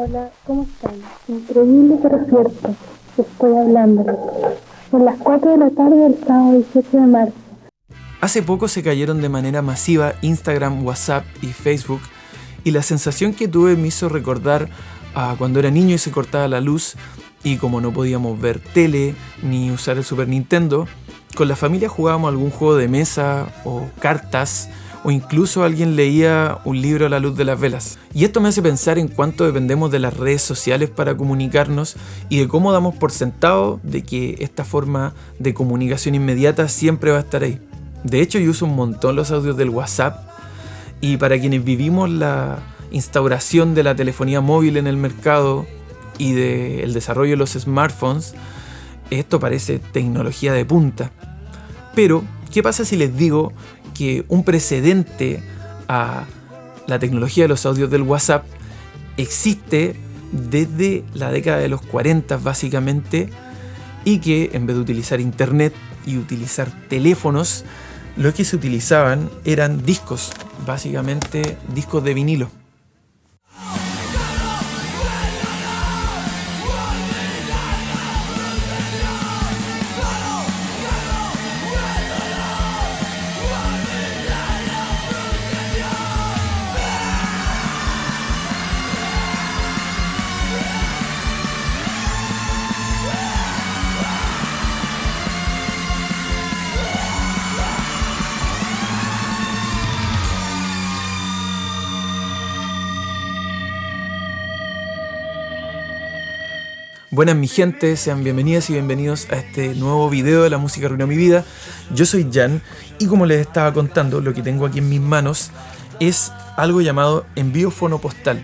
Hola, ¿cómo están? Increíble pero cierto, estoy hablándoles. Son las 4 de la tarde del sábado 18 de marzo. Hace poco se cayeron de manera masiva Instagram, WhatsApp y Facebook, y la sensación que tuve me hizo recordar a cuando era niño y se cortaba la luz, y como no podíamos ver tele ni usar el Super Nintendo, con la familia jugábamos algún juego de mesa o cartas, o incluso alguien leía un libro a la luz de las velas. Y esto me hace pensar en cuánto dependemos de las redes sociales para comunicarnos y de cómo damos por sentado de que esta forma de comunicación inmediata siempre va a estar ahí. De hecho, yo uso un montón los audios del WhatsApp, y para quienes vivimos la instauración de la telefonía móvil en el mercado y del desarrollo de los smartphones, esto parece tecnología de punta. Pero, ¿qué pasa si les digo que un precedente a la tecnología de los audios del WhatsApp existe desde la década de los 40 básicamente, y que en vez de utilizar internet y utilizar teléfonos, lo que se utilizaban eran discos, básicamente discos de vinilo? Buenas mi gente, sean bienvenidas y bienvenidos a este nuevo video de La Música Arruinó Mi Vida. Yo soy Jan y como les estaba contando, lo que tengo aquí en mis manos es algo llamado envío fonopostal.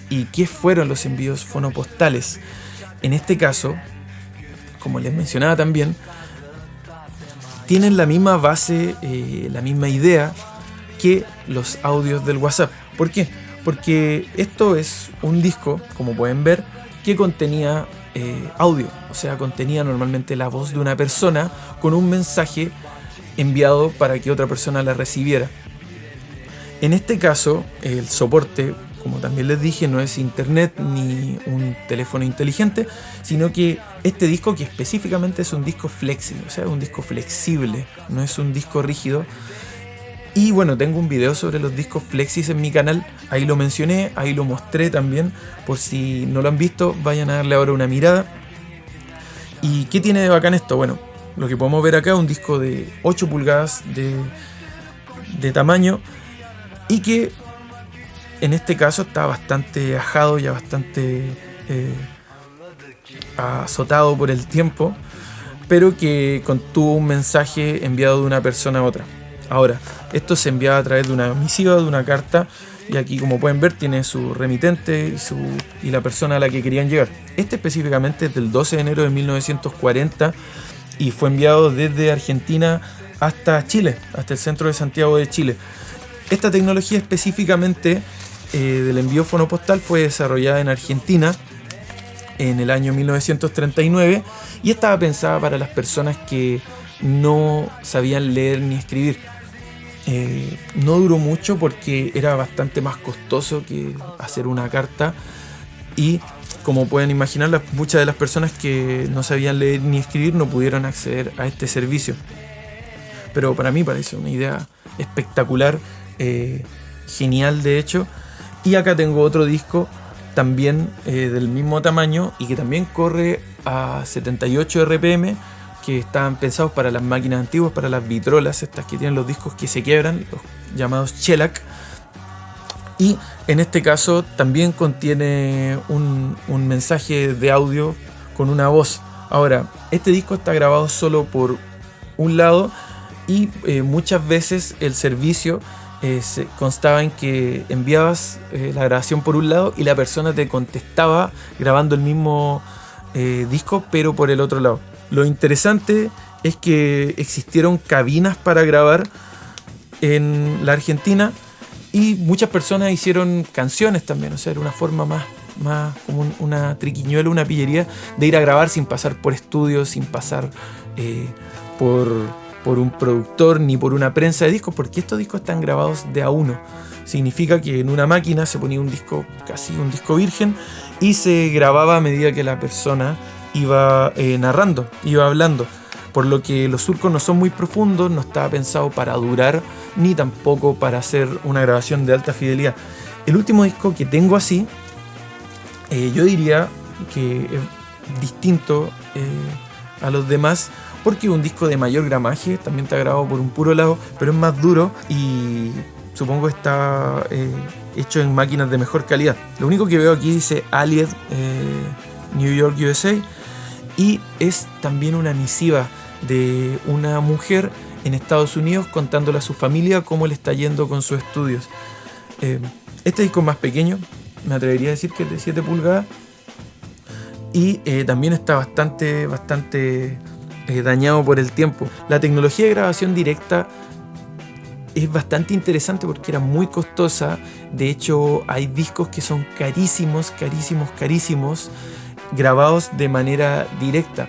¿Y qué fueron los envíos fonopostales? En este caso, como les mencionaba también, tienen la misma base, la misma idea que los audios del WhatsApp. ¿Por qué? Porque esto es un disco, como pueden ver, que contenía audio, o sea, contenía normalmente la voz de una persona con un mensaje enviado para que otra persona la recibiera. En este caso, el soporte, como también les dije, no es internet ni un teléfono inteligente, sino que este disco, que específicamente es un disco flexible, o sea, un disco flexible, no es un disco rígido. Y bueno, tengo un video sobre los discos flexis en mi canal, ahí lo mencioné, ahí lo mostré también, por si no lo han visto, vayan a darle ahora una mirada. ¿Y qué tiene de bacán esto? Bueno, lo que podemos ver acá es un disco de 8 pulgadas de tamaño, y que en este caso está bastante ajado, ya bastante azotado por el tiempo, pero que contuvo un mensaje enviado de una persona a otra. Ahora, esto se enviaba a través de una misiva, de una carta, y aquí, como pueden ver, tiene su remitente y la persona a la que querían llegar. Este específicamente es del 12 de enero de 1940 y fue enviado desde Argentina hasta Chile, hasta el centro de Santiago de Chile. Esta tecnología específicamente del envío fonopostal fue desarrollada en Argentina en el año 1939 y estaba pensada para las personas que no sabían leer ni escribir. No duró mucho porque era bastante más costoso que hacer una carta, y como pueden imaginar, muchas de las personas que no sabían leer ni escribir no pudieron acceder a este servicio. Pero para mí parece una idea espectacular, genial de hecho. Y acá tengo otro disco también del mismo tamaño y que también corre a 78 RPM, que estaban pensados para las máquinas antiguas, para las vitrolas, estas que tienen los discos que se quiebran, los llamados shellac. Y en este caso también contiene un mensaje de audio con una voz. Ahora, este disco está grabado solo por un lado, y muchas veces el servicio constaba en que enviabas la grabación por un lado y la persona te contestaba grabando el mismo disco, pero por el otro lado. Lo interesante es que existieron cabinas para grabar en la Argentina y muchas personas hicieron canciones también, o sea, era una forma más como una triquiñuela, una pillería de ir a grabar sin pasar por estudios, sin pasar por por un productor ni por una prensa de discos, porque estos discos están grabados de a uno. Significa que en una máquina se ponía un disco, casi un disco virgen, y se grababa a medida que la persona iba narrando, iba hablando. Por lo que los surcos no son muy profundos, no estaba pensado para durar, ni tampoco para hacer una grabación de alta fidelidad. El último disco que tengo así, yo diría que es distinto a los demás, porque es un disco de mayor gramaje, también está grabado por un puro lado, pero es más duro y supongo está hecho en máquinas de mejor calidad. Lo único que veo aquí dice Allied New York, USA, y es también una misiva de una mujer en Estados Unidos contándole a su familia cómo le está yendo con sus estudios. Este disco es más pequeño, me atrevería a decir que es de 7 pulgadas, y también está bastante dañado por el tiempo. La tecnología de grabación directa es bastante interesante porque era muy costosa. De hecho, hay discos que son carísimos, grabados de manera directa.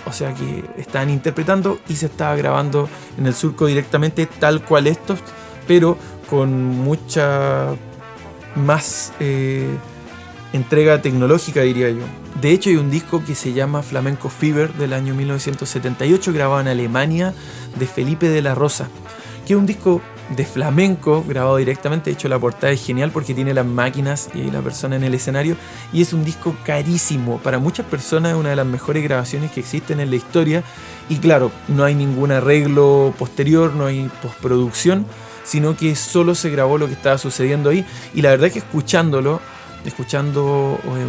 O sea que estaban interpretando y se estaba grabando en el surco directamente, tal cual estos, pero con mucha más entrega tecnológica, diría yo. De hecho, hay un disco que se llama Flamenco Fever del año 1978, grabado en Alemania, de Felipe de la Rosa, que es un disco de flamenco grabado directamente. De hecho, la portada es genial porque tiene las máquinas y la persona en el escenario, y es un disco carísimo. Para muchas personas es una de las mejores grabaciones que existen en la historia, y claro, no hay ningún arreglo posterior, no hay postproducción, sino que solo se grabó lo que estaba sucediendo ahí. Y la verdad es que escuchando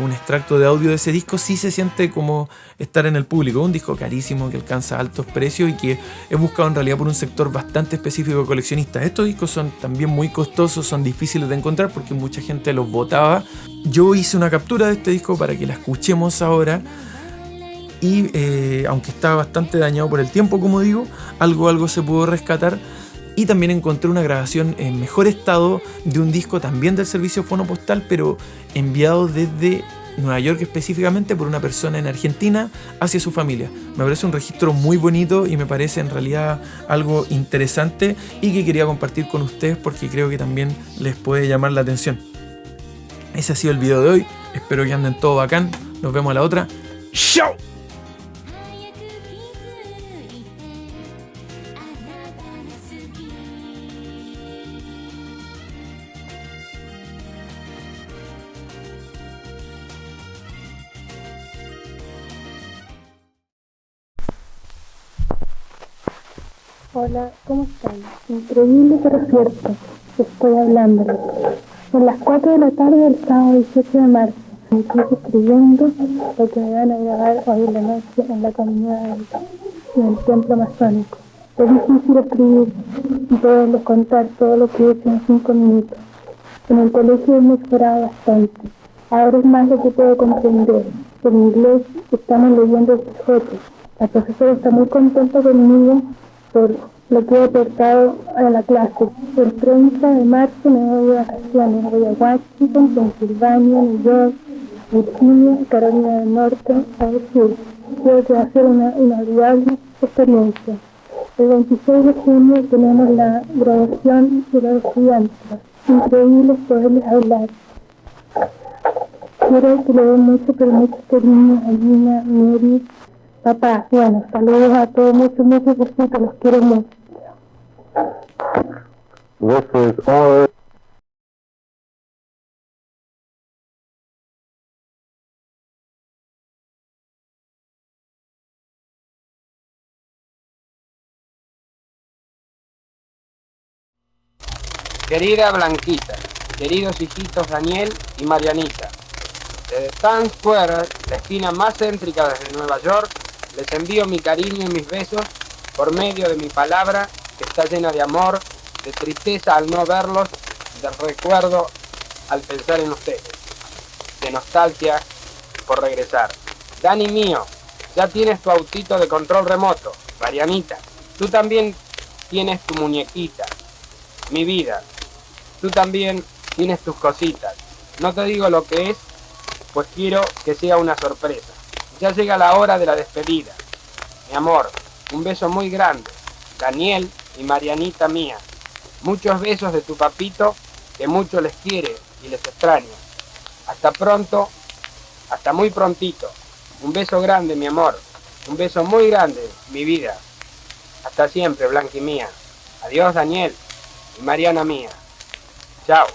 un extracto de audio de ese disco, sí se siente como estar en el público. Un disco carísimo que alcanza altos precios y que es buscado en realidad por un sector bastante específico de coleccionistas. Estos discos son también muy costosos, son difíciles de encontrar porque mucha gente los botaba. Yo hice una captura de este disco para que la escuchemos ahora, y aunque está bastante dañado por el tiempo, como digo, algo se pudo rescatar. Y también encontré una grabación en mejor estado de un disco también del servicio Fonopostal, pero enviado desde Nueva York específicamente por una persona en Argentina hacia su familia. Me parece un registro muy bonito y me parece en realidad algo interesante y que quería compartir con ustedes porque creo que también les puede llamar la atención. Ese ha sido el video de hoy. Espero que anden todo bacán. Nos vemos a la otra. ¡Chao! Hola, ¿cómo están? Increíble pero cierto, estoy hablándoles. Son las 4 de la tarde del sábado 18 de marzo. Me estoy escribiendo lo que me van a grabar hoy en la noche en la comunidad del templo masónico. Es difícil escribir y poderles contar todo lo que he hecho en 5 minutos. En el colegio hemos mejorado bastante. Ahora es más lo que puedo comprender. En inglés estamos leyendo el Quijote. La profesora está muy contenta conmigo por lo que he aportado a la clase. El 30 de marzo me voy de vacaciones. Voy a Washington, Pensilvania, New York, Virginia, Carolina del Norte, al sur. Creo que va a ser una inolvidable experiencia. El 26 de junio tenemos la graduación de los estudiantes. Increíble poderles hablar. Quiero que le den mucho, pero muchos cariños a Gina, Mary, papá. Bueno, saludos a todos, muchos besitos, los quiero mucho. This is all. Querida Blanquita, queridos hijitos Daniel y Marianita, desde Times Square, la esquina más céntrica desde Nueva York, les envío mi cariño y mis besos por medio de mi palabra que está llena de amor, de tristeza al no verlos, de recuerdo al pensar en ustedes, de nostalgia por regresar. Dani mío, ya tienes tu autito de control remoto. Marianita, tú también tienes tu muñequita. Mi vida, tú también tienes tus cositas. No te digo lo que es, pues quiero que sea una sorpresa. Ya llega la hora de la despedida. Mi amor, un beso muy grande. Daniel y Marianita mía. Muchos besos de tu papito, que mucho les quiere y les extraña. Hasta pronto, hasta muy prontito. Un beso grande, mi amor. Un beso muy grande, mi vida. Hasta siempre, Blanqui mía. Adiós, Daniel y Mariana mía. Chao.